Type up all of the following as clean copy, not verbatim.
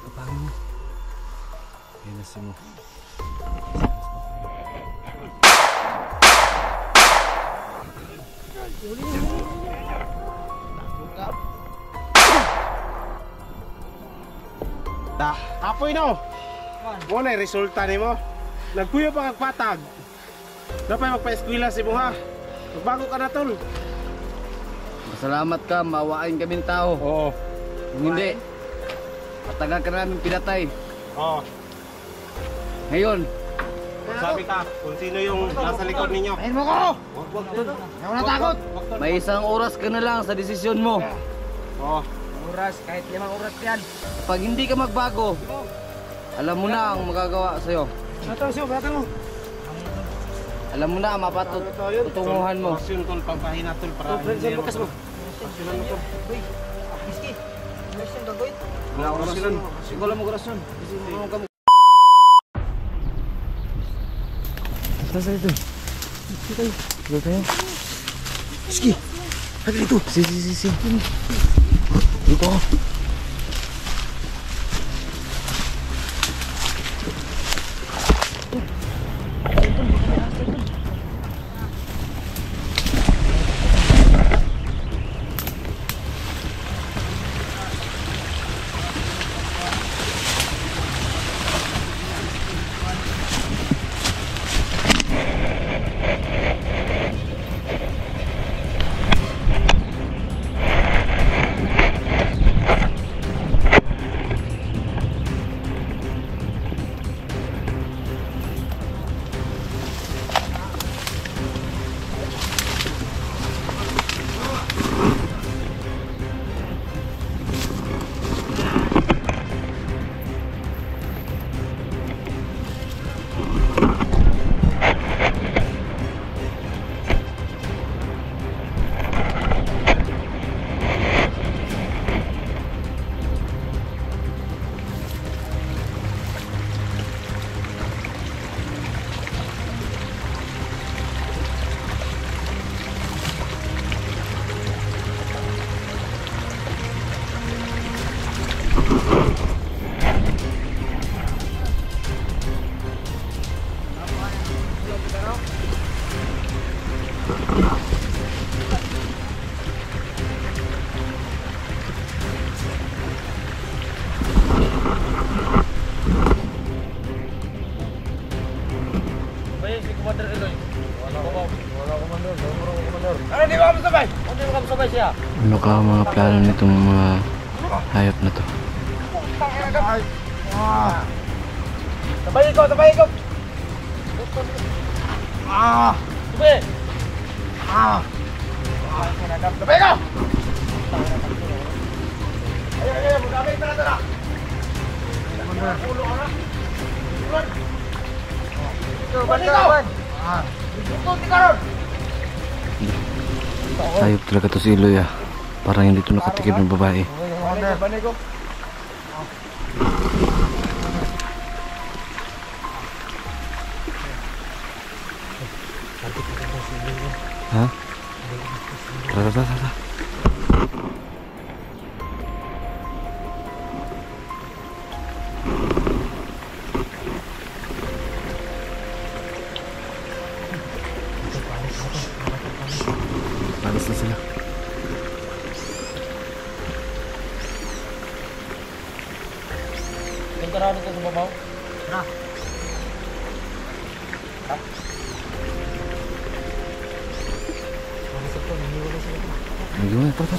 Abang mo. Yan na si mo. Kapoy no. Mo na resulta nimo. Nagpuyo pa kag patag. Dapat magpa-eskwela si mo ha. Magbago ka na tol. Salamat ka, maawain kaming tao. Oo. Kung hindi, patagal ka namin pinatay. Oo. Ngayon, Sabi ka kung sino yung nasa likod ninyo. ayun mo ko! Wag tol. Ayaw na takot! May isang oras ka na lang sa desisyon mo. Oo. Oras, kahit 5 oras yan. Pag hindi ka magbago, alam mo na ang magagawa sa'yo. Nato siyo, bata mo. Alam mo na ang mapatutunguhan mo. Aksyon tol, pampahina tol para hindi mo. Aksyonan mo tol. Biski, ano siyang gagawin? Wala ko aksyonan. Siguro mo grasyon. Sasa itu? Kita tayo. Sige. Hadi dito. Si. Dito. Ano ka mga plano nitong mga hayop na to? Sabay ko. Sabay ko. Ayo, magkamay pa na tara. Ulo ka na. Bandawan. Hayop talaga to si Iloy ah. Parang hindi to nakatikim ng babae. Ha? Tara. Palis na sila. Karano ko sa babaw? Na. Gimana? Tara.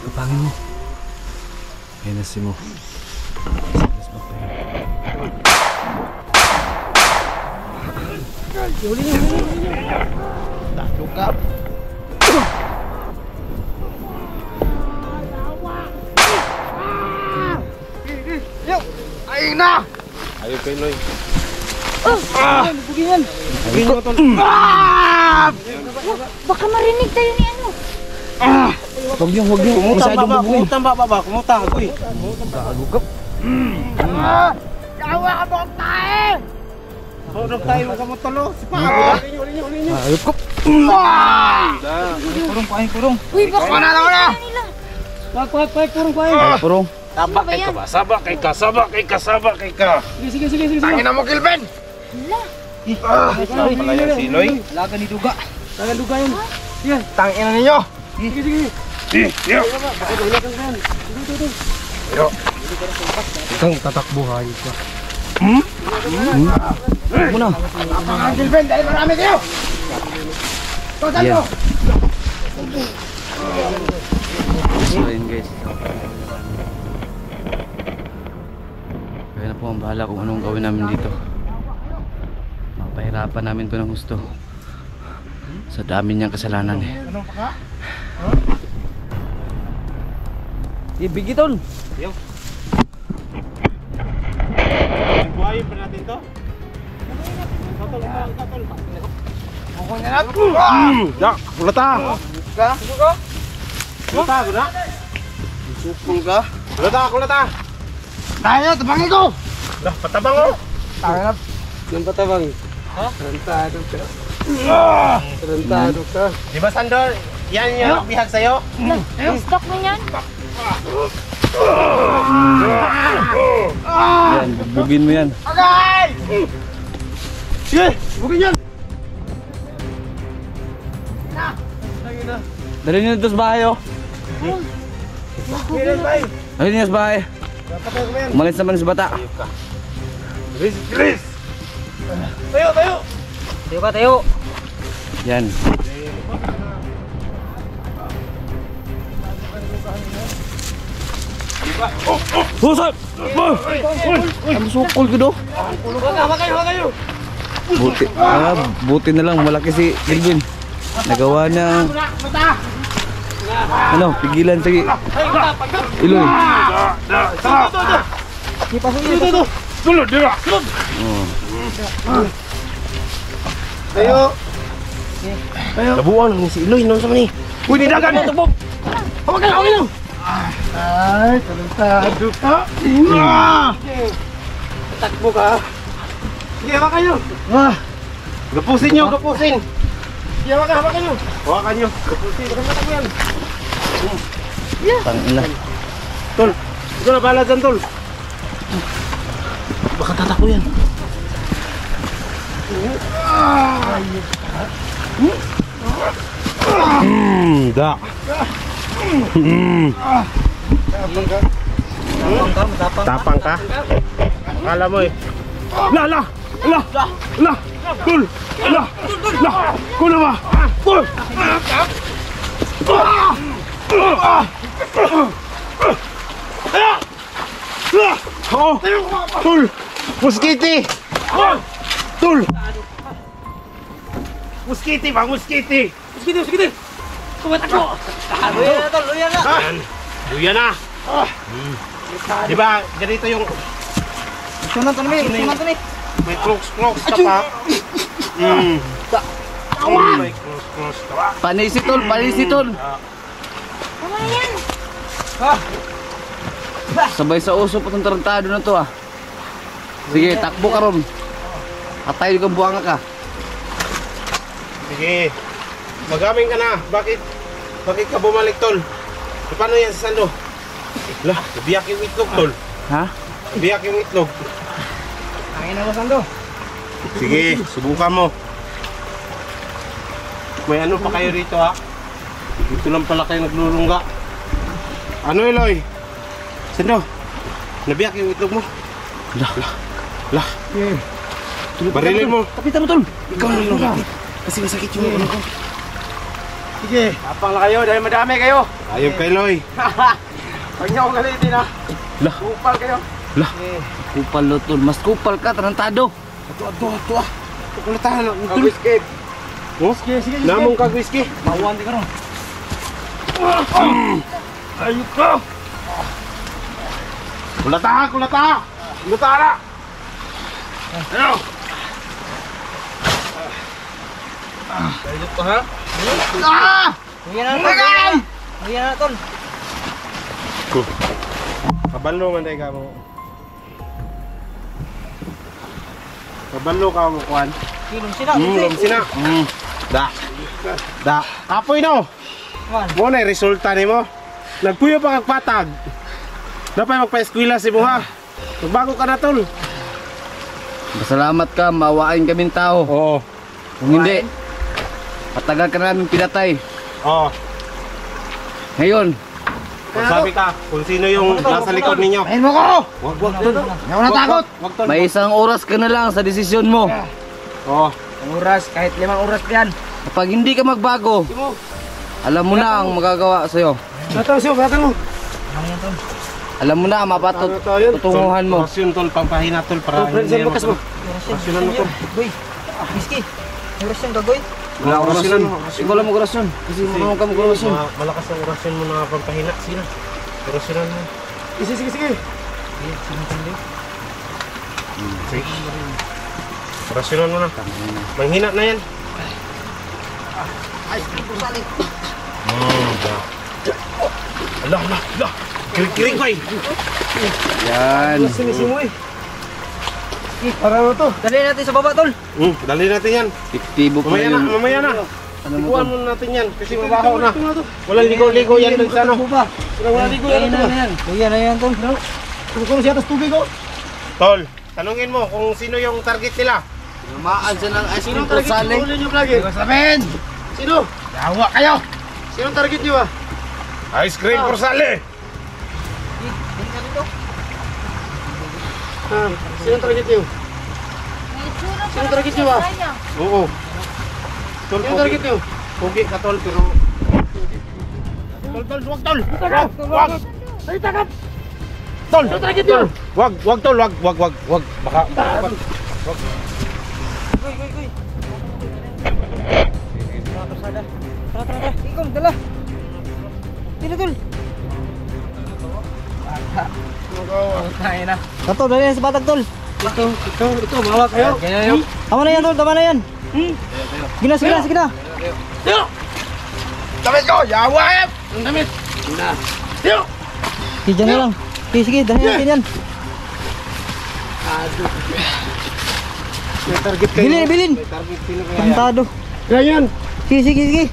Kapangin mo. Ayan na si mo. Luka. Ayun na! Ayun kayo, Loy. Bugin mo tol. Baka marinig tayo ni ano. Huwag niyo. Masyadong bubungin. Kumutang ba? Kumutang. Uy. Kagugap. Kawa ka ba tayo? Huwag tayo mo kamutalo. Sipa. Ayop ko. Kurong. Uy, baka marinig tayo nila. Kurong. Sabak kay ka ba? Sabak kay ka. Sige. Tangin na mo, Kilben. Hala. Pala yan si Loy. Laga ni Duga. Tangan duga yun. Sige. Tangin na ninyo. Sige. Yo. Kang tatakbuhan ka. Muna. Kilben, dahil marami kayo. Yan. So yun guys. Kaya na po ang bahala kung anong gawin namin dito. Mapahirapan namin to ng gusto. Sa dami niyang kasalanan eh. Ibig ito. Buhayin pa natin to. Dak, kulata. Kulata. Supong ka. Kulata. Tayo, tabangin ko! Lah, patabang oh. Yung patabang. Ha? Tarantado ka. Di ba, Sandor? Yan yung bihag sa'yo. Stock mo yan? Yan, bubugin mo yan. Sige, bugin yan. Dali nyo dito sa bahay oh. Dali nyo sa bahay. Umalis naman sa bata. Chris! Tayo! Tayo. Yan. Husap! Ang sukol ko do. Hawa kayo. Buti na lang malaki si Kelvin. Nagawa niya ano, pigilan sa Iloy. Ito! Sulod, di ba? Tayo! Labuan ni si Iloy, nung sa mani. Uy, di dagan! Hawag kayo! Ay, talentado ka! Takbo ka! Sige, hawak kayo! Gapusin nyo, gapusin! Sige, hawak kayo! Hawakan nyo! Gapusin, baka matakbo yan! Tangina. Tol, ito na bala dyan, Tol! Baka tatakbo yan! Da! Tapang ka? Akala mo eh. La! Tul! La! Kuna ba? Tul! Oh! Tul! Muskiti! Tul! Muskiti ba? Muskiti! Kumatakbo. Luya na. Luya na! Di ba, ganito yung Sunan to ni. may crocs ka pa. May crocs ka pa. Panisitol. Tama na yan. Sabay sa uso pa itong tarantado na to ah. Sige, takbo ka ron. Atay kang buwanga ka. Sige. Magaming ka na. Bakit ka bumalik, Tol? E, paano yan sa Sando? Lah, biyak yung itlog, Tol. Ha? Biyak yung itlog. Angin mo Sando. Sige, subukan mo. May ano pa kayo rito, ha? Dito lang pala kayo naglulungga. Ano, Eloy? Sando, nabiyak yung itlog mo. Lah. Barilin mo. Kapitan mo tol. Ikaw na lang. Kasi masakit yung ano ko. Sige. Tapang lang kayo dahil madami kayo. Ayop kay Loy. Huwag niyo akong galitin ha. Lah. Kupal kayo. Lah. Kupal lo tol. Mas kupal ka, tarantado. Ato. Kulatahan na. Ang whiskey. Oh? Sige. Namong kag whiskey. Mawan di ka ron. Ayop ka. Kulatahan na. Ano? Ayop ka ha. Huwag yan na tol. Kabalo man day ka mo. Kabalo ka mo kuan. Kilong sila. Sina. Da. Apoy no. Man. Mo na resulta nimo. Nagpuyo pa kag patag. Dapat magpa-eskwela si mo ha. Magbago ka na tol. Masalamat ka, mawain kaming tao. Oo. Kung hindi, patagal ka namin pinatay. Oo. Ngayon, Sabi ka kung sino yung nasa likod ninyo. Ayun mo ko! Wag tol. Ayaw na takot! Wag tol. may isang oras ka na lang sa desisyon mo. Oo. Ang oras, kahit 5 oras pa yan. Kapag hindi ka magbago, alam mo na ang magagawa sa'yo. Batang mo. Ano yan tol? Alam mo na ang mapatutunguhan mo. Rasyon tol, pampahina tol para hindi mo. Rasyonan mo tol. Goy! Whiskey! Oras yung gagoy? Wala akong orasyon. Wala mo orasyon. Kasi marunong ka mag-orasyon. Malakas ang orasyon mo na pampahina. Sino? Rasyonan mo. Sige. Rasyonan mo na. Manghina na yan. Ay, pusali! Allah. Kiring ko eh. Yan. Sinisimo eh. Para mo to. Dali natin sa baba tol. Dali natin yan. Fiktibo pa Mamaya na, yun. mamaya na. Ano mo Ikuhan to? muna natin yan kasi mabaho na. Walang ligo-ligo yan dun sa ano. Walang ligo yan. Kuya na yan tol. Kung siya tas tubig ko. Tol, tanungin mo kung sino yung target nila. Lumaan siya ng ice cream ko sali. Nyo vlog eh. Sabihin! Sino? Yawa kayo! Sinong target nyo ah? Ice cream Corsale. Sinong target nyo? Sino target niyo ba? Oo. Tol, Sinong target nyo? Pugi ka tol pero Tol, wag tol. Wag. Ay, takat! Tol. Sinong target nyo? Wag tol, wag. Baka Goy! Tara. Ikaw, dala! Sino tol? Tayo na. Tato, dali na sa batag tol. Ito, bawa kayo. Tama na yan tol, tama na yan. Sige na. Damit ko, yawa eh. Ang damit. Sige, dyan na lang. Sige, dali natin yan. May target kayo. Bilin. May target sino kaya? Pantado. Ganyan. Sige.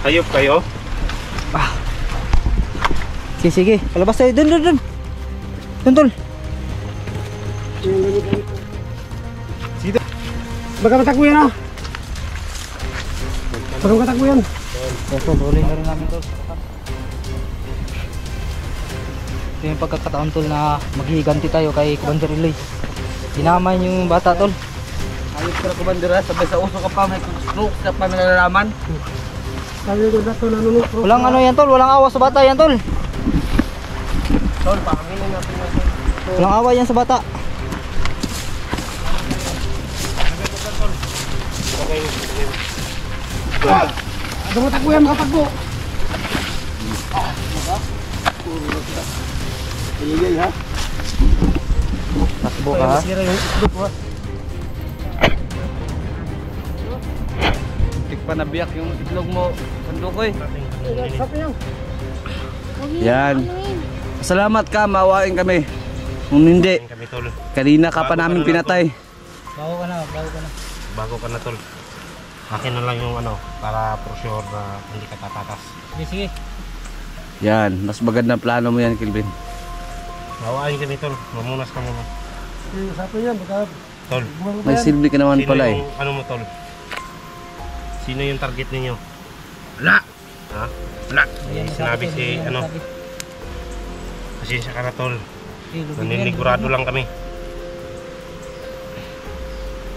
Hayop kayo. Sige. Palabas tayo. Dun. Tol. Baka matakbo yan ah. Baka matakbo yan. Tol, rolling na rin namin tol. Ito yung pagkakataon tol na maghihiganti tayo kay Commander Iloy. Dinamay yung bata tol. Ayos ka na kumandira, sabay sa uso ka pa, may snook ka pa nalalaman. Walang ano yan tol, walang awa sa bata yan tol. Tol, pakinggan natin yan. Walang awa yan sa bata. Matakbo yan, matakbo. Ayay ha. Takbo ka ha. Tik pa nabiyak yung itlog mo, Sandukoy. Yan. Salamat ka, mawain kami. Kung hindi, Kami tol. kanina ka pa namin pinatay. Bago ka na. Bago ka na tol. Akin na lang yung ano, para for sure na hindi ka tatakas. Sige. Yan, mas magandang plano mo yan, Kilvin. Bawain kami tol, mamunas ka muna. Sapo yan, baka Tol, May silbi ka naman sino pala eh. yung ano mo tol? Sino yung target ninyo? Wala! Ha? Wala! Sinabi si ano, pasensya ka na tol. Naninigurado lang kami.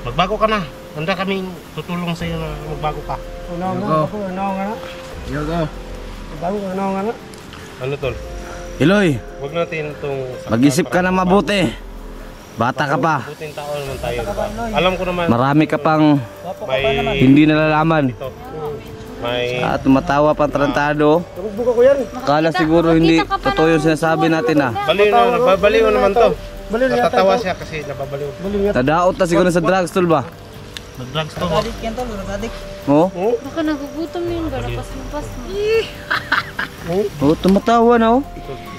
Magbago ka na. handa kaming tutulong sa iyo na magbago ka. Ano tol? Iloy, Huwag natin itong... mag-isip ka na mabuti. Bata ka pa. Buting tao naman tayo, diba? Alam ko naman, Marami ka pang may... hindi nalalaman. Ito. May... At tumatawa pang tarantado. Kala siguro hindi totoo yung sinasabi natin ah. Baliw na, nababaliw naman to. Natatawa siya kasi nababaliw. Tadaot na siguro sa drugs tol ba? Nag-drugs to. Adik yan tol, adik. Oh? Baka nagugutom na yun, galapas-lapas mo. Oh, tumatawa na oh.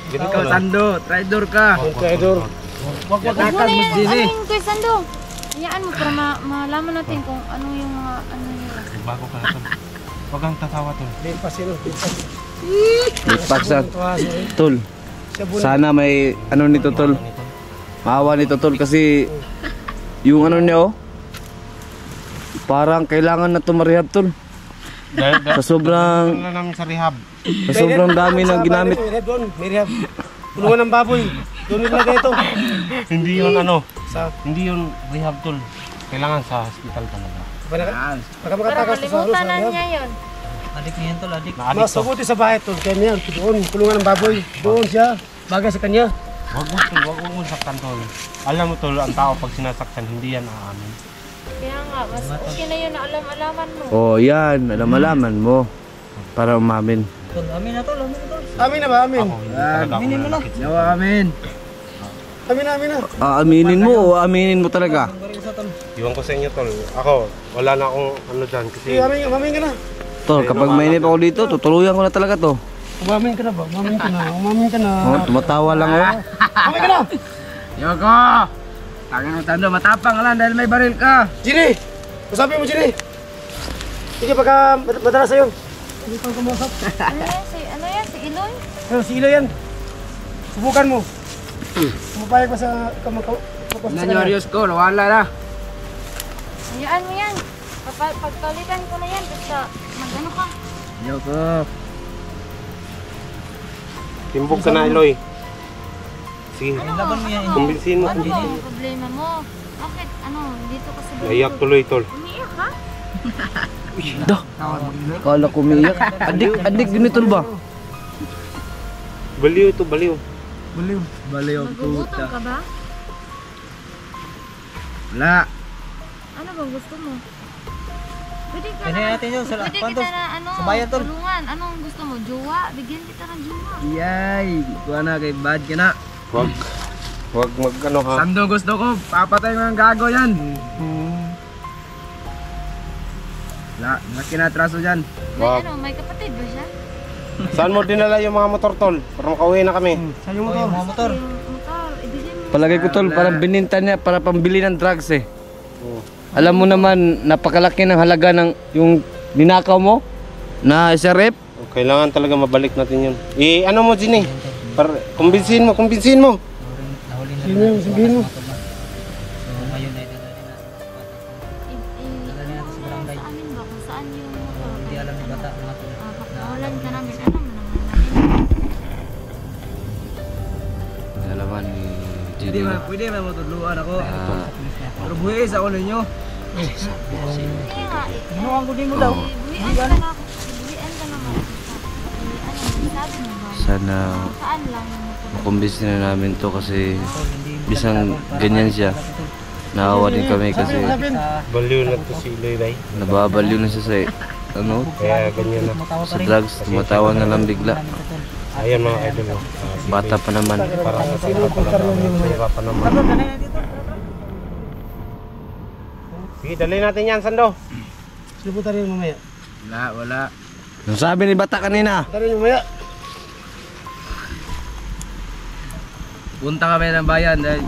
Ganito lang. Sando, traidor ka. Traidor. Huwag mo na yan, ano yung Kuya Sando? Hayaan mo para malaman natin kung ano yung mga, ano yung... Bago ka na tol. Huwag kang tatawa tol. Ipaksan. Tol. Sana may ano nito tol. Maawa nito tol kasi yung ano niya oh. Parang kailangan na tumarehab tol. Sa sobrang Wala namin sa rehab. sa sobrang dami ng ginamit. May rehab. Tulungan ng baboy. Doon nilagay ito. Hindi yun ano. Hindi yun rehab tol. Kailangan sa hospital talaga. Para makalimutan na niya yun. Adik niya yan tol, adik. Mas Mabuti sa bahay tol, kaya niya, doon, kulungan ng baboy, doon siya, bagay sa kanya. Huwag mo saktan tol. Alam mo tol, ang tao pag sinasaktan, hindi yan aamin. Kaya nga, mas okay na yun na alam-alaman mo. Oh, yan, alam-alaman mo para umamin. Tol, amin na tol, amin na tol. Amin na ba? Amin. Ako, hindi talaga ako Aminin mo na. nanakit. Yawa, amin. Amin na, amin na. Aaminin mo o aminin mo talaga? Ang baril sa tol. Iwan ko sa inyo tol. Ako, wala na akong ano dyan kasi Amin ka na. Tol, kapag mainip ako dito, tutuluyan ko na talaga to. Umamin ka na ba? Umamin ka na. Oh, tumatawa lang oh. Amin ka na! Yoko! Tangan mo Sando, matapang lang dahil may baril ka. Ginny! Masabi mo, Ginny! Sige, pagka madalas sa'yo. Hindi kang kumusap. Ano yan, si Iloy? Pero si Ilo yan. Subukan mo. Pumapayag pa sa kamakaw. ko, nawala na. Hayaan mo yan. Pagpalitan ko na yan, basta magano ka. Yoko. timbog ka na Eloy. Sige, Laban mo yan. kumbinsin mo. Ano ang problema mo? Bakit? Ano, dito ka sa Naiyak tuloy tol. Umiiyak ka? Kala ko umiyak. Adik ganito ba? Baliw ito, baliw. Baliw Magugutom ka ba? Wala. Ano bang gusto mo? Pwede ka Pwede na, natin yun sa pwede kwanto. kita na ano, Sa bayan, tol. tulungan. Anong gusto mo? Jowa? Bigyan kita ng jowa. Yay! Kuha na kay bad ka na. Huwag mag-ano ha. Sando gusto ko, papatay mo ang gago yan. Wala, laki na atraso dyan. Wag. May kapatid ba siya? Saan mo dinala yung mga motor tol? Para makauwi na kami. Saan yung Yung mga motor. Yung motor, ibigay mo. Palagay ko tol, parang bininta niya para pambili ng drugs eh. Oo. Alam mo naman, napakalaki ng halaga ng yung ninakaw mo na isa rep. Kailangan talaga mabalik natin yun. Ano mo Ginny? Para kumbinsin mo. Nahuli na. Sino yung sabihin mo? So ngayon ay dadali na. Sa amin ba? Kung saan yung motor? Hindi alam ni bata mga tol. Nawalan ka namin. Ano mo naman namin? Alaman ni Pwede ba? Pwede ba matudluan ako? Ah. Pero buhis ako ninyo. Kaya nga, Inuwan ko din mo daw. buwian ka na. Buwian ka naman. Sabi mo ba? Sana Saan lang yung motor? makumbinsin na namin to kasi bisang ganyan siya. Naawa din kami kasi Baliw na to si Eloy Ray. nababaliw na siya sa ano, Kaya ganyan na. sa drugs, tumatawa na lang bigla. Ayan mga idol. Bata pa naman. Para sa bata pa naman. Sige, dali natin yan, Sando. Sinupunta rin mamaya. Wala. Ang sabi ni Bata kanina, Punta rin mamaya. Punta kami ng bayan dahil